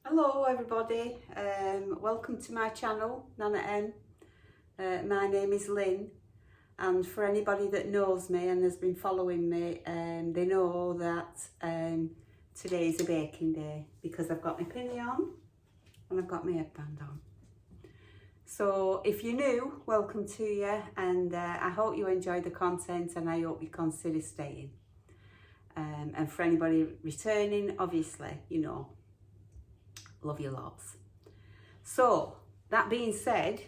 Hello everybody, welcome to my channel, Nanna-M. My name is Lynn, and for anybody that knows me and has been following me, they know that today is a baking day because I've got my pinny on and I've got my headband on. So if you're new, welcome to you, and I hope you enjoy the content and I hope you consider staying. And for anybody returning, obviously, you know, love you lots. So that being said,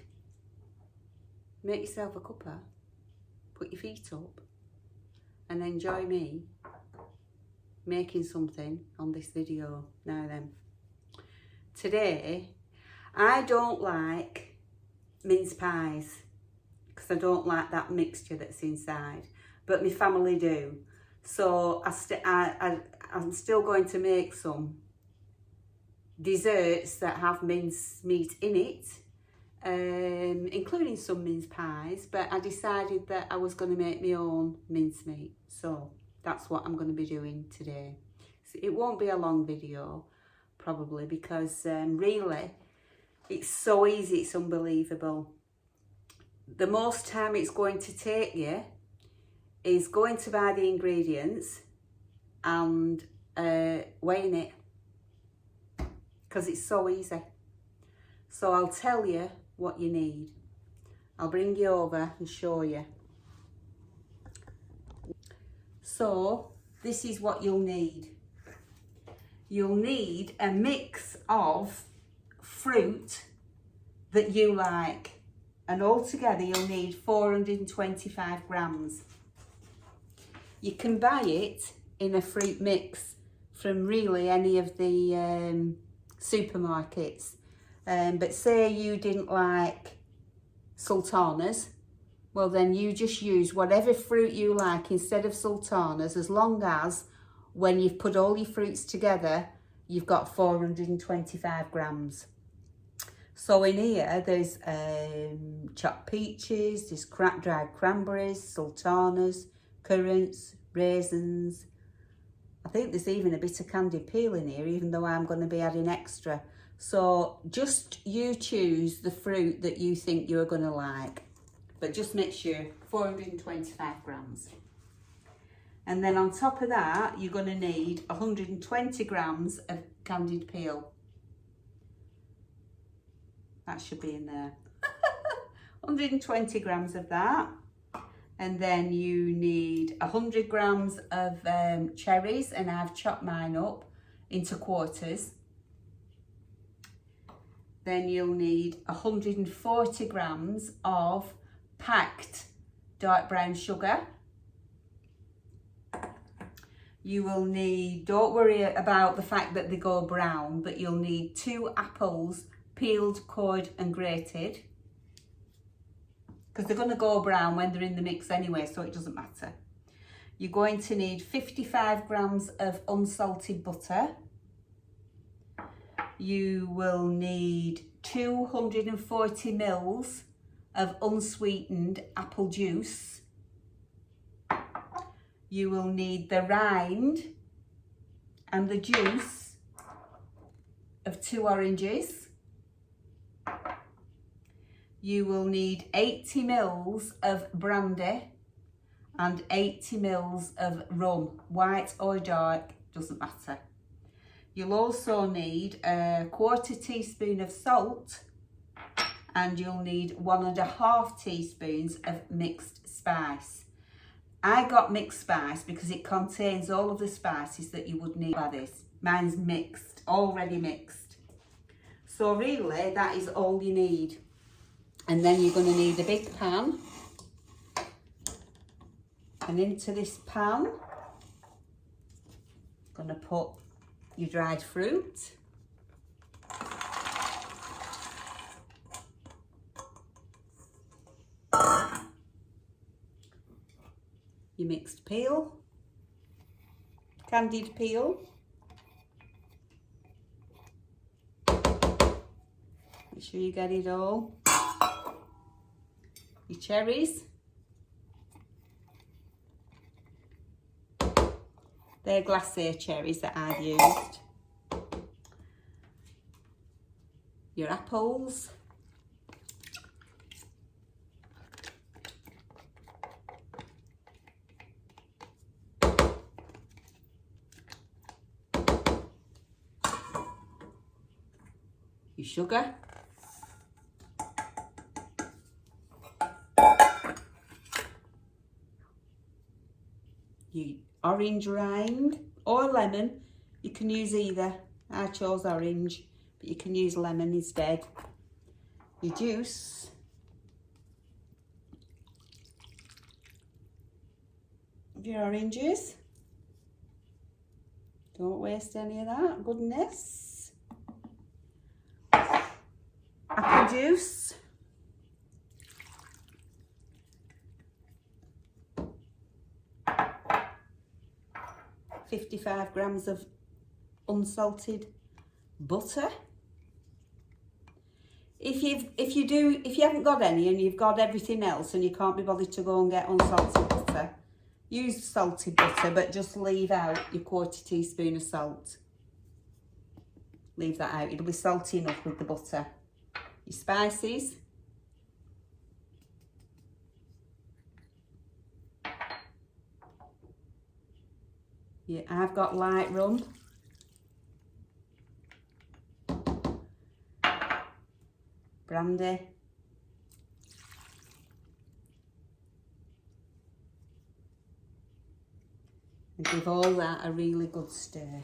make yourself a cuppa, put your feet up and enjoy me making something on this video. Now then, today I don't like mince pies because I don't like that mixture that's inside, but my family do. So I'm still going to make some desserts that have mince meat in it, including some mince pies, but I decided that I was going to make my own mincemeat, so that's what I'm going to be doing today. So it won't be a long video probably because really it's so easy, it's unbelievable. The most time it's going to take you is going to buy the ingredients and weighing it, because it's so easy. So I'll tell you what you need. I'll bring you over and show you. So this is what you'll need. You'll need a mix of fruit that you like, and altogether you'll need 425 grams. You can buy it in a fruit mix from really any of the supermarkets, but say you didn't like sultanas, well then you just use whatever fruit you like instead of sultanas, as long as when you've put all your fruits together you've got 425 grams. So in here there's chopped peaches, there's dried cranberries, sultanas, currants, raisins. I think there's even a bit of candied peel in here, even though I'm going to be adding extra. So just you choose the fruit that you think you're going to like, but just make sure 425 grams. And then on top of that, you're going to need 120 grams of candied peel. That should be in there. 120 grams of that. And then you need 100 grams of cherries, and I've chopped mine up into quarters. Then you'll need 140 grams of packed dark brown sugar. You will need, don't worry about the fact that they go brown, but you'll need 2 apples, peeled, cored and grated, because they're going to go brown when they're in the mix anyway, so it doesn't matter. You're going to need 55 grams of unsalted butter. You will need 240 mils of unsweetened apple juice. You will need the rind and the juice of 2 oranges. You will need 80 mils of brandy and 80 mils of rum, white or dark, doesn't matter. You'll also need a 1/4 teaspoon of salt, and you'll need 1½ teaspoons of mixed spice. I got mixed spice because it contains all of the spices that you would need by this. Mine's mixed, already mixed. So really that is all you need. And then you're going to need a big pan, and into this pan going to put your dried fruit, your mixed peel, candied peel, make sure you get it all. your cherries. They're glacé cherries that I've used. Your apples. Your sugar. Your orange rind or lemon. You can use either. I chose orange, but you can use lemon instead. Your juice. Your oranges. Don't waste any of that goodness. Apple juice. $55 grams of unsalted butter. If you haven't got any and you've got everything else and you can't be bothered to go and get unsalted butter, use salted butter, but just leave out your 1/4 teaspoon of salt. Leave that out, it'll be salty enough with the butter. Your spices. Yeah, I've got light rum. Brandy. And give all that a really good stir.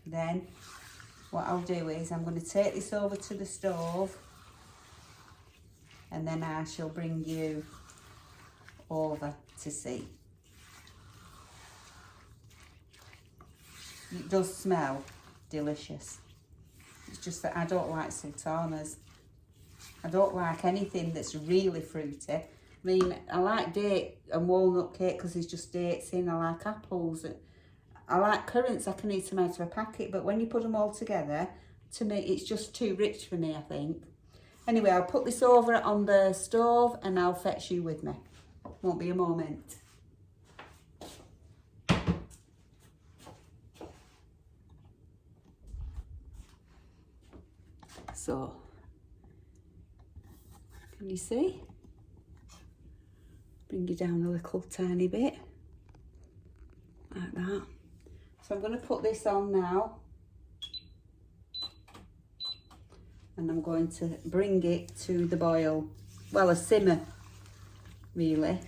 Then what I'll do is I'm going to take this over to the stove and then I shall bring you over to see. It does smell delicious. It's just that I don't like sultanas. I don't like anything that's really fruity. I mean, I like date and walnut cake because there's just dates in. I like apples. I like currants. I can eat them out of a packet, but when you put them all together, to me, it's just too rich for me, I think. Anyway, I'll put this over on the stove and I'll fetch you with me. Won't be a moment. So, can you see? Bring you down a little tiny bit, like that. So I'm going to put this on now. And I'm going to bring it to the boil. Well, a simmer, really.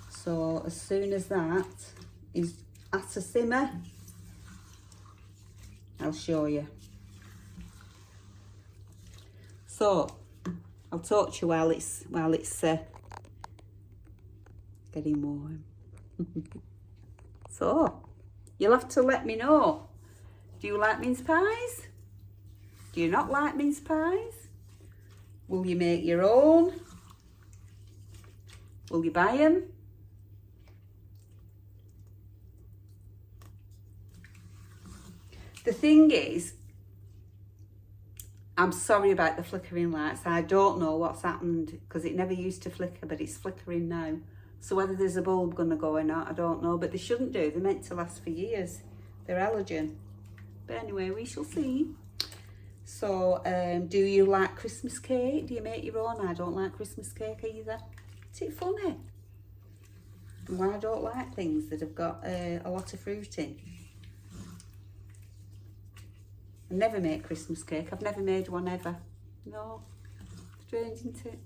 So as soon as that is at a simmer, I'll show you. So I'll talk to you while it's getting warm. So you'll have to let me know. Do you like mince pies? Do you not like mince pies? Will you make your own? Will you buy them? The thing is, I'm sorry about the flickering lights. I don't know what's happened because it never used to flicker, but it's flickering now. So whether there's a bulb going to go or not, I don't know. But they shouldn't do. They're meant to last for years. They're halogen. But anyway, we shall see. So, do you like Christmas cake? Do you make your own? I don't like Christmas cake either. Is it funny? Why I don't like things that have got a lot of fruit in. I never make Christmas cake. I've never made one ever. No. Strange, isn't it?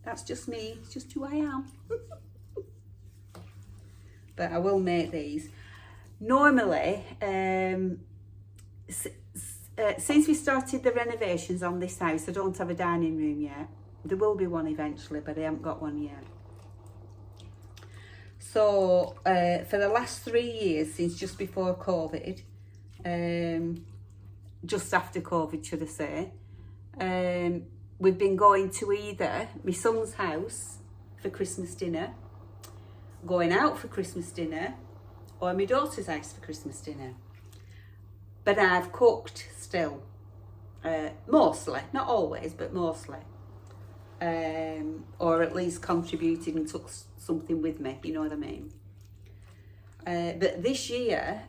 That's just me. It's just who I am. But I will make these. Normally, since we started the renovations on this house, I don't have a dining room yet. There will be one eventually, but I haven't got one yet. So, for the last 3 years, since just before COVID, just after COVID, should I say, we've been going to either my son's house for Christmas dinner, going out for Christmas dinner, or my daughter's house for Christmas dinner. But I've cooked still. Mostly, not always, but mostly. Or at least contributed and took something with me, you know what I mean? But this year,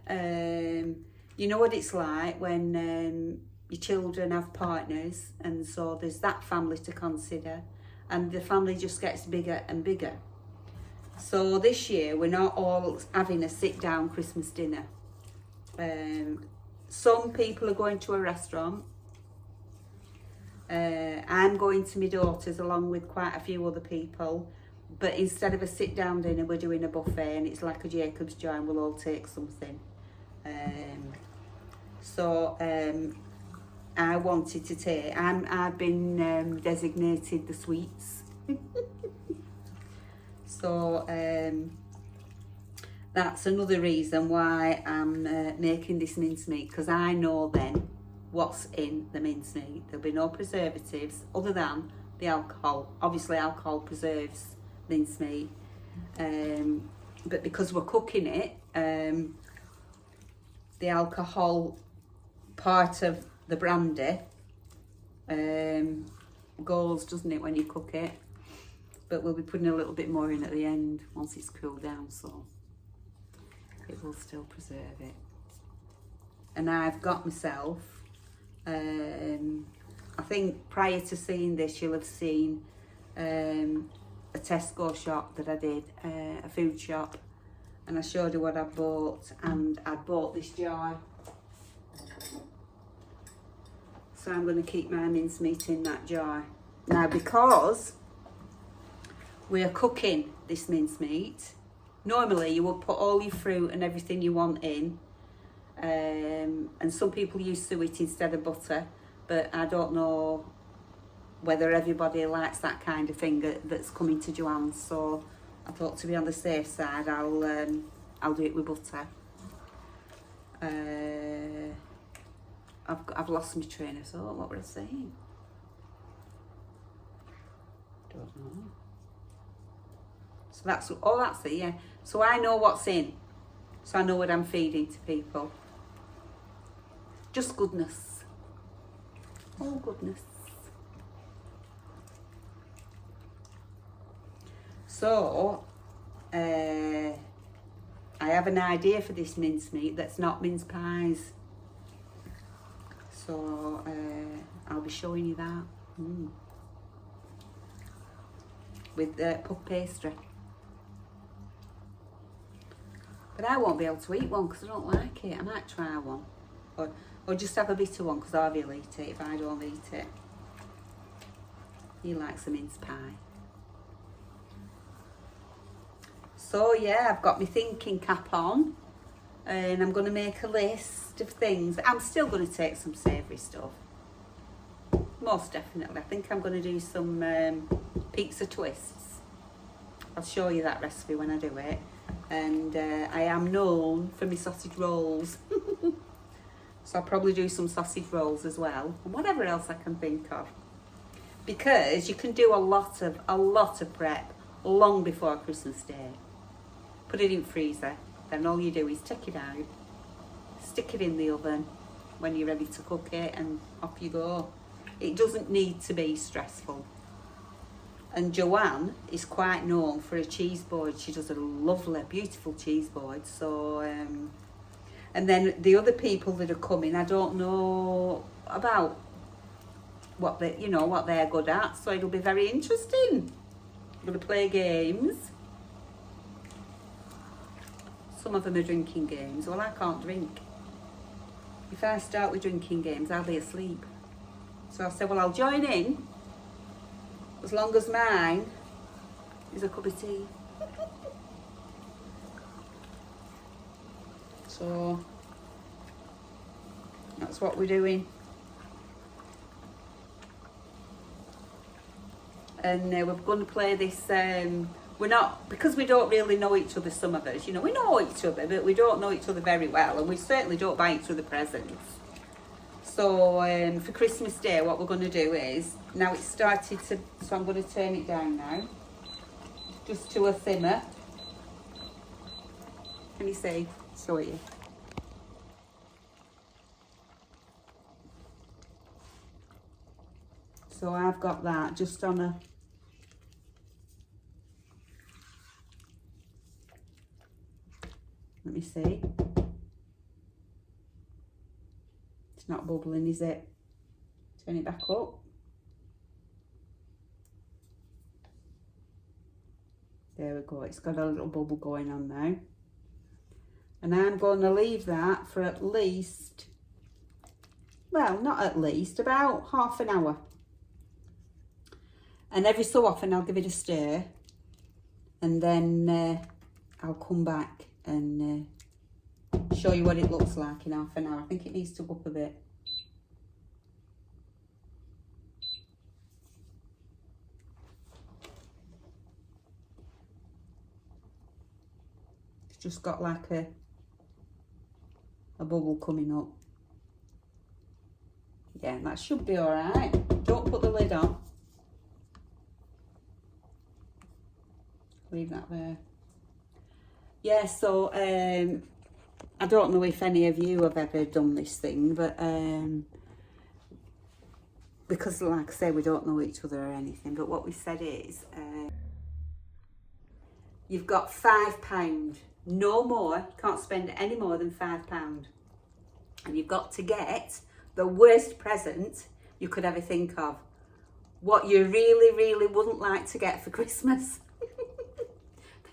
you know what it's like when your children have partners, and so there's that family to consider, and the family just gets bigger and bigger. So this year we're not all having a sit-down Christmas dinner. Some people are going to a restaurant. I'm going to my daughter's along with quite a few other people, but instead of a sit-down dinner we're doing a buffet, and it's like a Jacob's Joy and we'll all take something. I wanted to take, I've been designated the sweets. So that's another reason why I'm making this mincemeat, because I know then what's in the mincemeat. There'll be no preservatives other than the alcohol. Obviously alcohol preserves mincemeat, but because we're cooking it, the alcohol part of the brandy goes, doesn't it, when you cook it? But we'll be putting a little bit more in at the end once it's cooled down, so it will still preserve it. And I've got myself, I think prior to seeing this you'll have seen a Tesco shop that I did, a food shop, and I showed her what I bought, and I bought this jar. So I'm going to keep my mincemeat in that jar. Now, because we are cooking this mincemeat, normally you would put all your fruit and everything you want in, and some people use suet instead of butter, but I don't know whether everybody likes that kind of thing that's coming to Joanne's, so I thought to be on the safe side I'll do it with butter. I've lost my train of thought. What were I saying? Don't know. So that's it, yeah. So I know what's in. So I know what I'm feeding to people. Just goodness. Oh, goodness. So, I have an idea for this mincemeat that's not mince pies. So I'll be showing you that with puff pastry. But I won't be able to eat one because I don't like it. I might try one, or just have a bit of one because Harvey will eat it if I don't eat it. He likes a mince pie. So yeah, I've got my thinking cap on, and I'm going to make a list of things. I'm still going to take some savoury stuff, most definitely. I think I'm going to do some pizza twists. I'll show you that recipe when I do it. And I am known for my sausage rolls. So I'll probably do some sausage rolls as well, and whatever else I can think of. Because you can do a lot of prep long before Christmas Day. Put it in freezer, then all you do is take it out, stick it in the oven when you're ready to cook it, and off you go. It doesn't need to be stressful. And Joanne is quite known for a cheese board. She does a lovely, beautiful cheese board. So, and then the other people that are coming, I don't know about what they're good at. So it'll be very interesting. I'm going to play games. Some of them are drinking games. Well, I can't drink. If I start with drinking games, I'll be asleep. So I said, well, I'll join in, as long as mine is a cup of tea. So that's what we're doing. And we're going to play this, we're not, because we don't really know each other, some of us, we know each other, but we don't know each other very well, and we certainly don't buy each other presents. So for Christmas Day, what we're going to do is, now it's started to, so I'm going to turn it down now, just to a simmer. Can you see? Show you. So I've got that just on a, let me see. It's not bubbling, is it? Turn it back up. There we go, it's got a little bubble going on now. And I'm going to leave that for at least, well, not at least, about half an hour. And every so often I'll give it a stir, and then I'll come back and show you what it looks like in half an hour. I think it needs to go up a bit. It's just got like a bubble coming up. Yeah, that should be all right. Don't put the lid on. Leave that there. Yeah, so I don't know if any of you have ever done this thing, but because like I say, we don't know each other or anything, but what we said is you've got £5, no more. You can't spend any more than £5, and you've got to get the worst present you could ever think of. What you really, really wouldn't like to get for Christmas.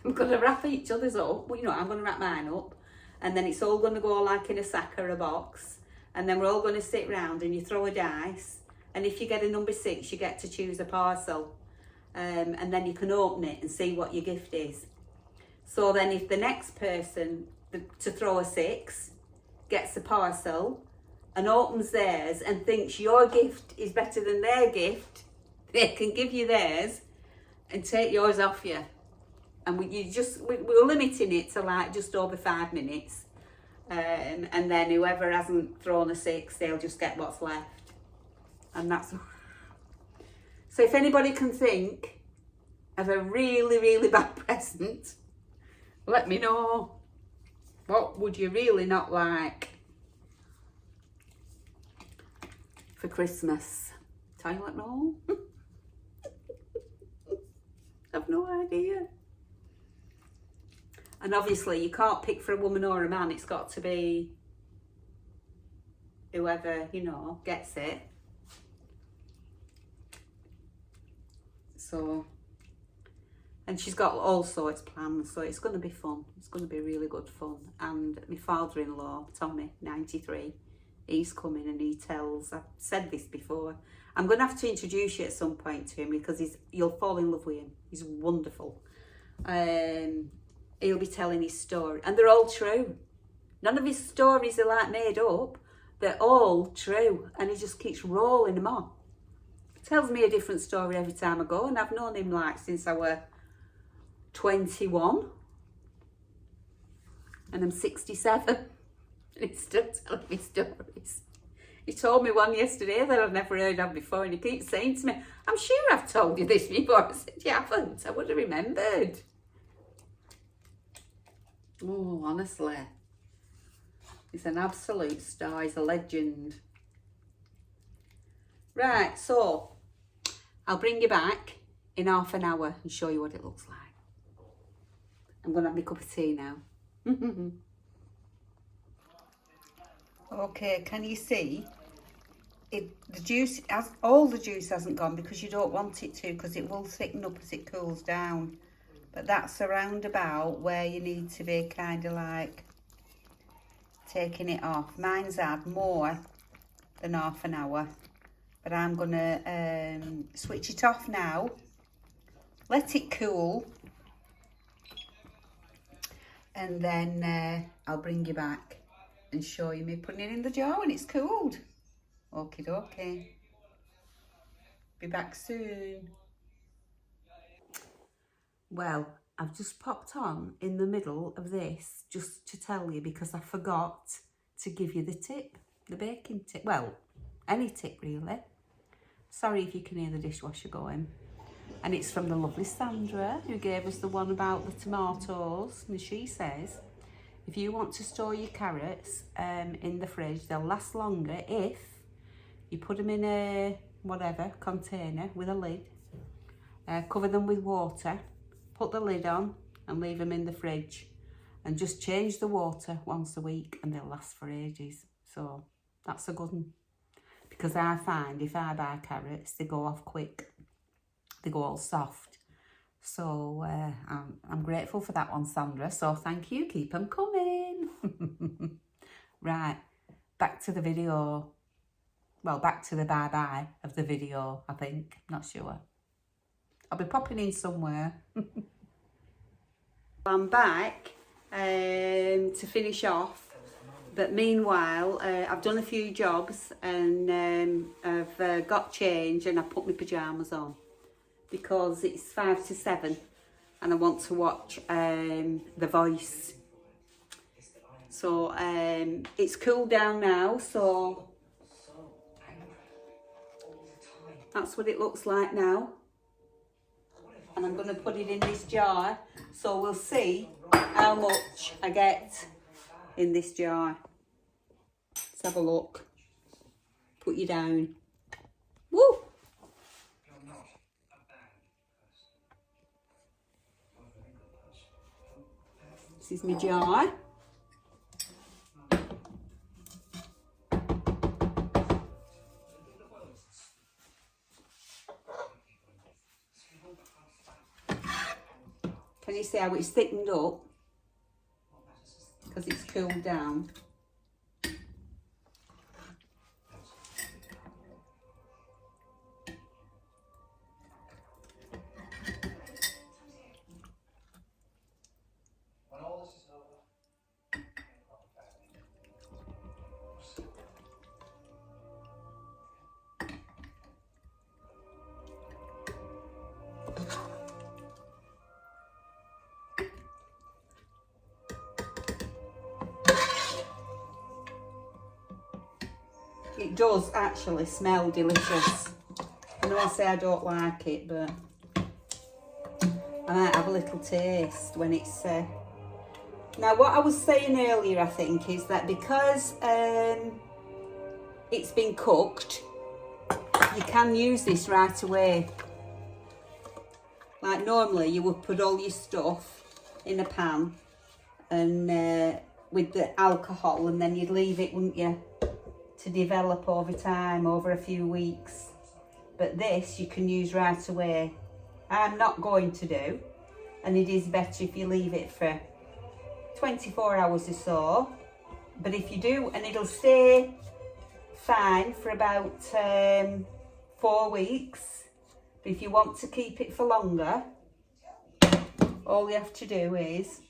I'm going to wrap each other's up. Well, you know, I'm going to wrap mine up, and then it's all going to go like in a sack or a box, and then we're all going to sit round and you throw a dice, and if you get a number 6, you get to choose a parcel, and then you can open it and see what your gift is. So then if the next person to throw a 6 gets a parcel and opens theirs and thinks your gift is better than their gift, they can give you theirs and take yours off you. And we're limiting it to like just over 5 minutes. And then whoever hasn't thrown a 6, they'll just get what's left. And that's... So if anybody can think of a really, really bad present, let me know. What would you really not like for Christmas? Let me know. I've no idea. And obviously you can't pick for a woman or a man. It's got to be whoever, you know, gets it. So, and she's got all sorts planned, so it's going to be fun. It's going to be really good fun. And my father-in-law, Tommy, 93, he's coming and he tells, I've said this before, I'm going to have to introduce you at some point to him because you'll fall in love with him. He's wonderful. He'll be telling his story, and they're all true. None of his stories are like made up. They're all true, and he just keeps rolling them on. Tells me a different story every time I go, and I've known him like since I was 21, and I'm 67, and he's still telling me stories. He told me one yesterday that I've never heard of before, and he keeps saying to me, I'm sure I've told you this before. I said, you haven't. I would have remembered. Oh, honestly, he's an absolute star. He's a legend. Right, so I'll bring you back in half an hour and show you what it looks like. I'm going to have my cup of tea now. Okay, can you see? The juice, all the juice hasn't gone because you don't want it to, because it will thicken up as it cools down. But that's around about where you need to be kind of like taking it off. Mine's had more than half an hour. But I'm going to switch it off now. Let it cool. And then I'll bring you back and show you me putting it in the jar when it's cooled. Okie dokie. Be back soon. Well, I've just popped on in the middle of this just to tell you because I forgot to give you the tip, the baking tip. Well, any tip really. Sorry if you can hear the dishwasher going. And it's from the lovely Sandra who gave us the one about the tomatoes. And she says, if you want to store your carrots in the fridge, they'll last longer if you put them in a whatever container with a lid. Cover them with water, put the lid on and leave them in the fridge, and just change the water once a week and they'll last for ages. So that's a good one, because I find if I buy carrots, they go off quick, they go all soft. So I'm grateful for that one, Sandra, so thank you, keep them coming. Right, back to the video. Well, back to the bye-bye of the video, I think. Not sure. I'll be popping in somewhere. I'm back to finish off. But meanwhile, I've done a few jobs and I've got change and I put my pyjamas on. Because it's 5 to 7 and I want to watch The Voice. So it's cooled down now, so that's what it looks like now. And I'm going to put it in this jar, so we'll see how much I get in this jar. Let's have a look. Put you down. Woo! This is my jar. Can you see how it's thickened up? Because it's cooled down. It does actually smell delicious. I know I say I don't like it, but I might have a little taste when it's... Now what I was saying earlier, I think, is that because it's been cooked, you can use this right away. Like normally you would put all your stuff in a pan and with the alcohol, and then you'd leave it, wouldn't you, to develop over time, over a few weeks. But this you can use right away. I'm not going to do, and it is better if you leave it for 24 hours or so. But if you do, and it'll stay fine for about 4 weeks. But if you want to keep it for longer, all you have to do is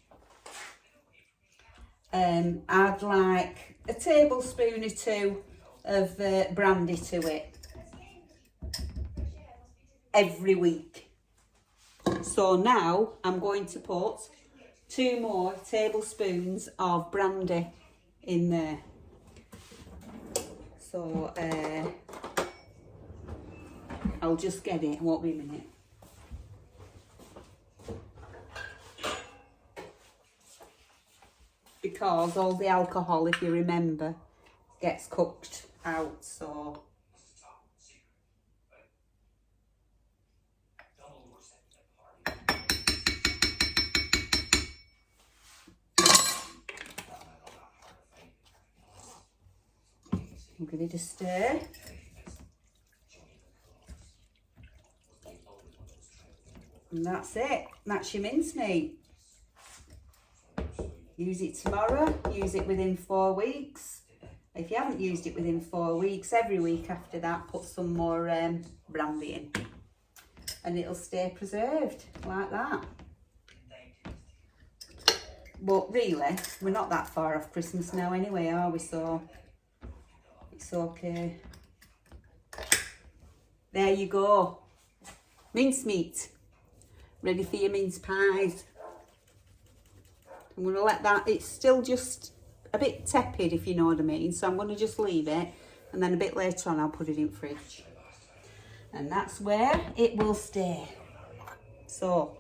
add like a tablespoon or 2 of brandy to it every week. So now I'm going to put 2 more tablespoons of brandy in there. So I'll just get it, it won't be a minute. Because all the alcohol, if you remember, gets cooked out, so... I'm going to stir. And that's it. That's your mincemeat. Use it tomorrow, use it within 4 weeks. If you haven't used it within 4 weeks, every week after that, put some more brandy in. And it'll stay preserved like that. But really, we're not that far off Christmas now anyway, are we? So it's okay. There you go. Mincemeat. Ready for your mince pies. I'm going to let that, it's still just a bit tepid, if you know what I mean. So I'm going to just leave it, and then a bit later on I'll put it in the fridge. And that's where it will stay. So,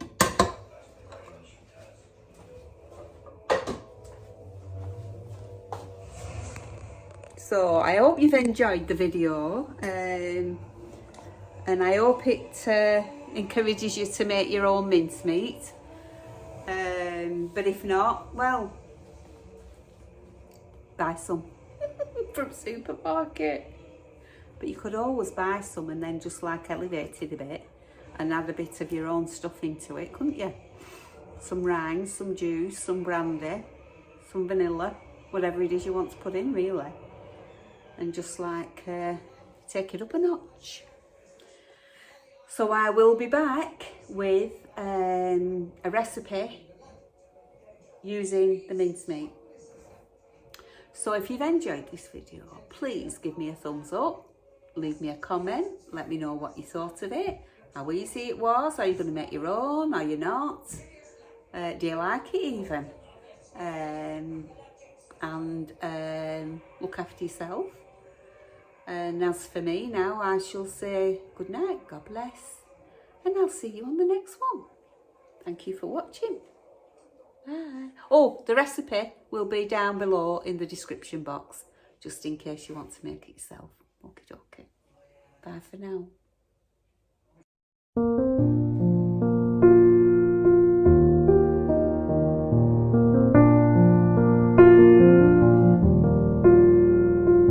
I hope you've enjoyed the video. and I hope it encourages you to make your own mincemeat. But if not, well, buy some from supermarket. But you could always buy some and then just like elevate it a bit and add a bit of your own stuff into it, couldn't you? Some rinds, some juice, some brandy, some vanilla, whatever it is you want to put in really. And just like take it up a notch. So I will be back with a recipe using the mincemeat. So if you've enjoyed this video, please give me a thumbs up, leave me a comment, let me know what you thought of it, how easy it was, are you going to make your own, are you not, do you like it even, and look after yourself. And as for me now, I shall say good night, God bless, and I'll see you on the next one. Thank you for watching. Bye. Oh, the recipe will be down below in the description box, just in case you want to make it yourself. Okie dokie. Bye for now.